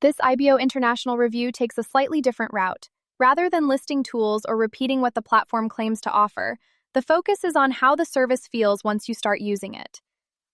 This IBO International review takes a slightly different route. Rather than listing tools or repeating what the platform claims to offer, the focus is on how the service feels once you start using it.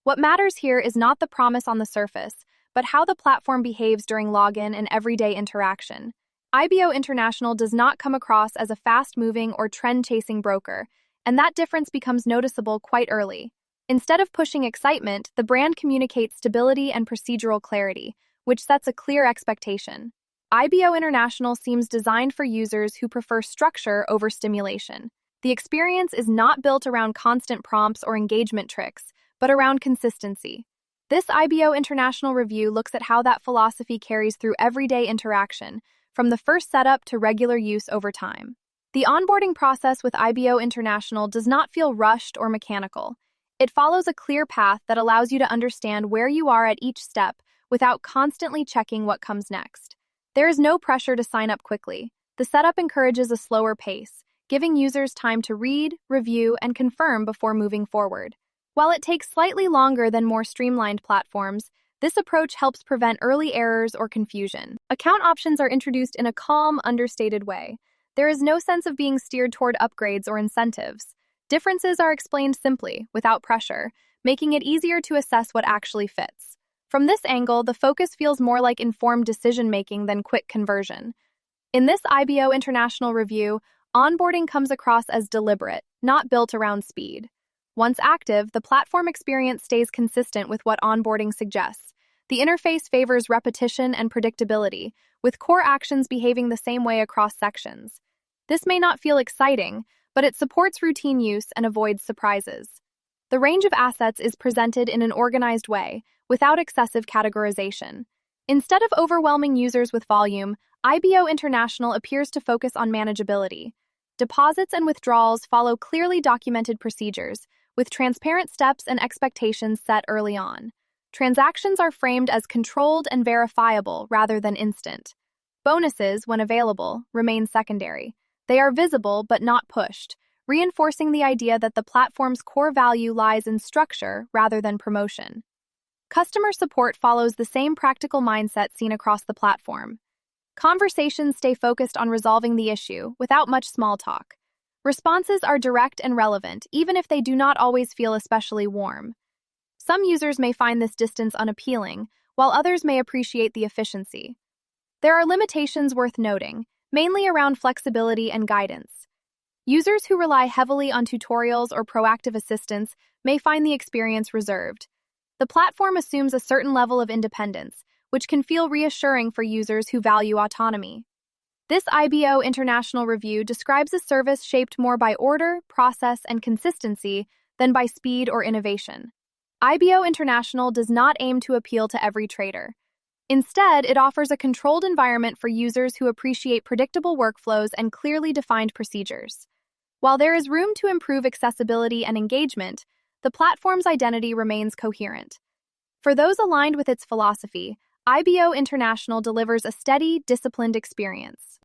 What matters here is not the promise on the surface, but how the platform behaves during login and everyday interaction. IBO International does not come across as a fast-moving or trend-chasing broker, and that difference becomes noticeable quite early. Instead of pushing excitement, the brand communicates stability and procedural clarity, which sets a clear expectation. IBO International seems designed for users who prefer structure over stimulation. The experience is not built around constant prompts or engagement tricks, but around consistency. This IBO International review looks at how that philosophy carries through everyday interaction, from the first setup to regular use over time. The onboarding process with IBO International does not feel rushed or mechanical. It follows a clear path that allows you to understand where you are at each step without constantly checking what comes next. There is no pressure to sign up quickly. The setup encourages a slower pace, giving users time to read, review, and confirm before moving forward. While it takes slightly longer than more streamlined platforms, this approach helps prevent early errors or confusion. Account options are introduced in a calm, understated way. There is no sense of being steered toward upgrades or incentives. Differences are explained simply, without pressure, making it easier to assess what actually fits. From this angle, the focus feels more like informed decision-making than quick conversion. In this IBO International review, onboarding comes across as deliberate, not built around speed. Once active, the platform experience stays consistent with what onboarding suggests. The interface favors repetition and predictability, with core actions behaving the same way across sections. This may not feel exciting, but it supports routine use and avoids surprises. The range of assets is presented in an organized way, without excessive categorization. Instead of overwhelming users with volume, IBO International appears to focus on manageability. Deposits and withdrawals follow clearly documented procedures, with transparent steps and expectations set early on. Transactions are framed as controlled and verifiable rather than instant. Bonuses, when available, remain secondary. They are visible but not pushed, reinforcing the idea that the platform's core value lies in structure rather than promotion. Customer support follows the same practical mindset seen across the platform. Conversations stay focused on resolving the issue, without much small talk. Responses are direct and relevant, even if they do not always feel especially warm. Some users may find this distance unappealing, while others may appreciate the efficiency. There are limitations worth noting, mainly around flexibility and guidance. Users who rely heavily on tutorials or proactive assistance may find the experience reserved. The platform assumes a certain level of independence, which can feel reassuring for users who value autonomy. This IBO International review describes a service shaped more by order, process, and consistency than by speed or innovation. IBO International does not aim to appeal to every trader. Instead, it offers a controlled environment for users who appreciate predictable workflows and clearly defined procedures. While there is room to improve accessibility and engagement, the platform's identity remains coherent. For those aligned with its philosophy, IBO International delivers a steady, disciplined experience.